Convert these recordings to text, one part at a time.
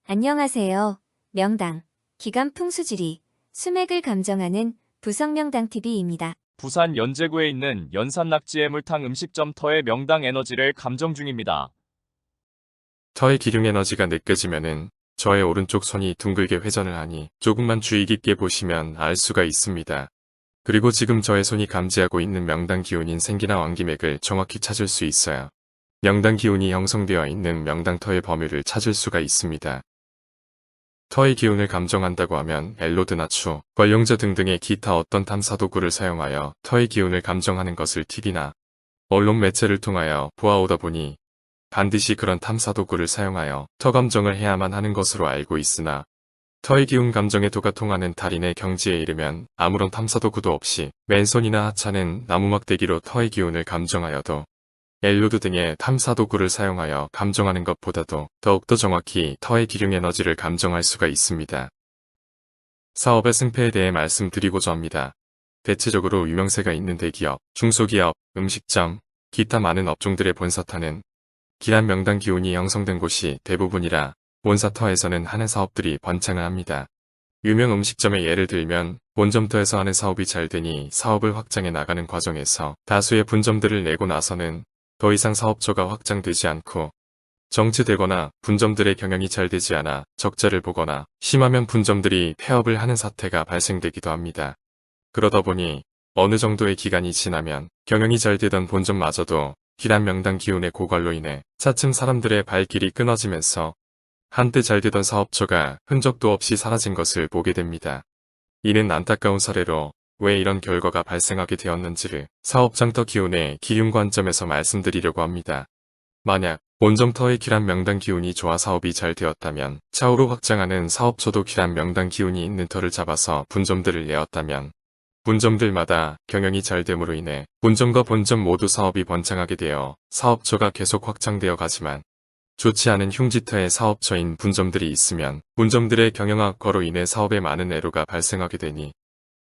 안녕하세요. 명당, 기감 풍수지리, 수맥을 감정하는 부성명당TV입니다. 부산 연제구에 있는 연산낙지의 물탕 음식점 터의 명당 에너지를 감정 중입니다. 터의 기륭 에너지가 느껴지면은 저의 오른쪽 손이 둥글게 회전을 하니 조금만 주의 깊게 보시면 알 수가 있습니다. 그리고 지금 저의 손이 감지하고 있는 명당 기운인 생기나 왕기맥을 정확히 찾을 수 있어요. 명당 기운이 형성되어 있는 명당 터의 범위를 찾을 수가 있습니다. 터의 기운을 감정한다고 하면 엘로드나 추, 관룡자 등등의 기타 어떤 탐사 도구를 사용하여 터의 기운을 감정하는 것을 TV나 언론 매체를 통하여 보아오다 보니 반드시 그런 탐사 도구를 사용하여 터 감정을 해야만 하는 것으로 알고 있으나 터의 기운 감정의 도가 통하는 달인의 경지에 이르면 아무런 탐사 도구도 없이 맨손이나 하찮은 나무막대기로 터의 기운을 감정하여도 엘로드 등의 탐사 도구를 사용하여 감정하는 것보다도 더욱더 정확히 터의 기륭 에너지를 감정할 수가 있습니다. 사업의 승패에 대해 말씀드리고자 합니다. 대체적으로 유명세가 있는 대기업, 중소기업, 음식점, 기타 많은 업종들의 본사타는 기란 명당 기운이 형성된 곳이 대부분이라 본사터에서는 하는 사업들이 번창을 합니다. 유명 음식점의 예를 들면 본점터에서 하는 사업이 잘 되니 사업을 확장해 나가는 과정에서 다수의 분점들을 내고 나서는 더 이상 사업처가 확장되지 않고 정체되거나 분점들의 경영이 잘 되지 않아 적자를 보거나 심하면 분점들이 폐업을 하는 사태가 발생되기도 합니다. 그러다 보니 어느 정도의 기간이 지나면 경영이 잘 되던 본점마저도 기란 명당 기운의 고갈로 인해 차츰 사람들의 발길이 끊어지면서 한때 잘 되던 사업처가 흔적도 없이 사라진 것을 보게 됩니다. 이는 안타까운 사례로 왜 이런 결과가 발생하게 되었는지를 사업장터 기운의 기륭 관점에서 말씀드리려고 합니다. 만약 본점터의 기란 명당 기운이 좋아 사업이 잘 되었다면 차후로 확장하는 사업처도 기란 명당 기운이 있는 터를 잡아서 분점들을 내었다면 분점들마다 경영이 잘 됨으로 인해 본점과 본점 모두 사업이 번창하게 되어 사업처가 계속 확장되어 가지만 좋지 않은 흉지터의 사업처인 분점들이 있으면 분점들의 경영 악화로 인해 사업에 많은 애로가 발생하게 되니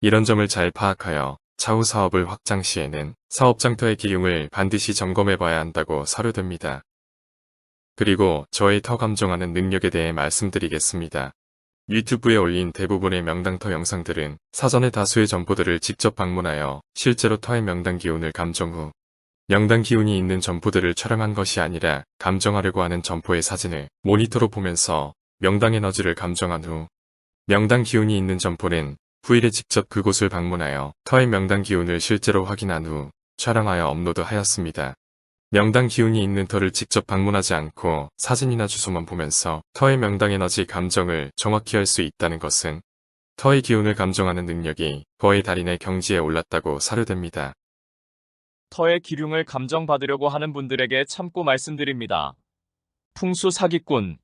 이런 점을 잘 파악하여 차후 사업을 확장 시에는 사업장터의 기륭을 반드시 점검해봐야 한다고 사료됩니다. 그리고 저의 터 감정하는 능력에 대해 말씀드리겠습니다. 유튜브에 올린 대부분의 명당터 영상들은 사전에 다수의 점포들을 직접 방문하여 실제로 터의 명당 기운을 감정 후 명당 기운이 있는 점포들을 촬영한 것이 아니라 감정하려고 하는 점포의 사진을 모니터로 보면서 명당 에너지를 감정한 후 명당 기운이 있는 점포는 후일에 직접 그곳을 방문하여 터의 명당 기운을 실제로 확인한 후 촬영하여 업로드하였습니다. 명당 기운이 있는 터를 직접 방문하지 않고 사진이나 주소만 보면서 터의 명당 에너지 감정을 정확히 할 수 있다는 것은 터의 기운을 감정하는 능력이 거의 달인의 경지에 올랐다고 사료됩니다. 터의 기륭을 감정받으려고 하는 분들에게 참고 말씀드립니다. 풍수 사기꾼.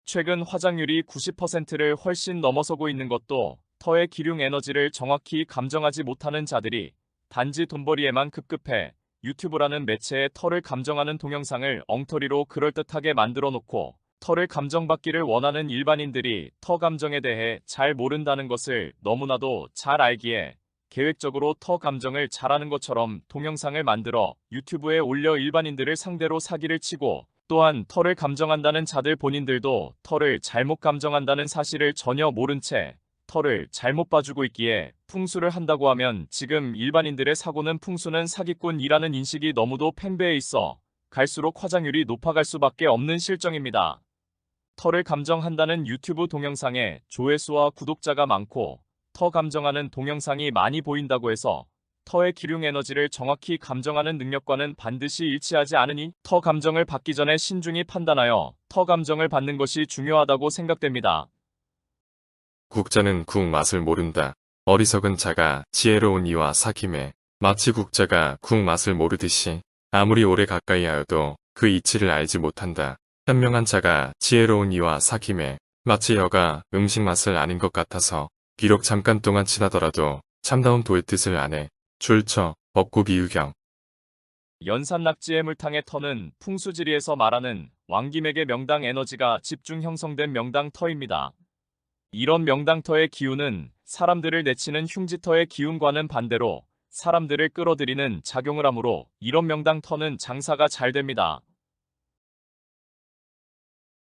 최근 화장률이 90%를 훨씬 넘어서고 있는 것도 터의 기륭 에너지를 정확히 감정하지 못하는 자들이 단지 돈벌이에만 급급해 유튜브라는 매체에 터를 감정하는 동영상을 엉터리로 그럴듯하게 만들어 놓고 터를 감정받기를 원하는 일반인들이 터 감정에 대해 잘 모른다는 것을 너무나도 잘 알기에 계획적으로 터 감정을 잘하는 것처럼 동영상을 만들어 유튜브에 올려 일반인들을 상대로 사기를 치고 또한 터를 감정한다는 자들 본인들도 터를 잘못 감정한다는 사실을 전혀 모른 채 터를 잘못 봐주고 있기에 풍수를 한다고 하면 지금 일반인들의 사고는 풍수는 사기꾼이라는 인식이 너무도 팽배해 있어 갈수록 화장률이 높아갈 수밖에 없는 실정입니다. 터를 감정한다는 유튜브 동영상에 조회수와 구독자가 많고 터 감정하는 동영상이 많이 보인다고 해서 터의 기륭 에너지를 정확히 감정하는 능력과는 반드시 일치하지 않으니 터 감정을 받기 전에 신중히 판단하여 터 감정을 받는 것이 중요하다고 생각됩니다. 국자는 국 맛을 모른다. 어리석은 자가 지혜로운 이와 사귐에 마치 국자가 국 맛을 모르듯이 아무리 오래 가까이 하여도 그 이치를 알지 못한다. 현명한 자가 지혜로운 이와 사귐에 마치 여가 음식 맛을 아는 것 같아서 비록 잠깐 동안 지나더라도 참다운 도의 뜻을 아네. 출처, 법구 비유경. 연산낙지의 물탕의 터는 풍수지리에서 말하는 왕기맥의 명당 에너지가 집중 형성된 명당터입니다. 이런 명당터의 기운은 사람들을 내치는 흉지터의 기운과는 반대로 사람들을 끌어들이는 작용을 하므로 이런 명당터는 장사가 잘 됩니다.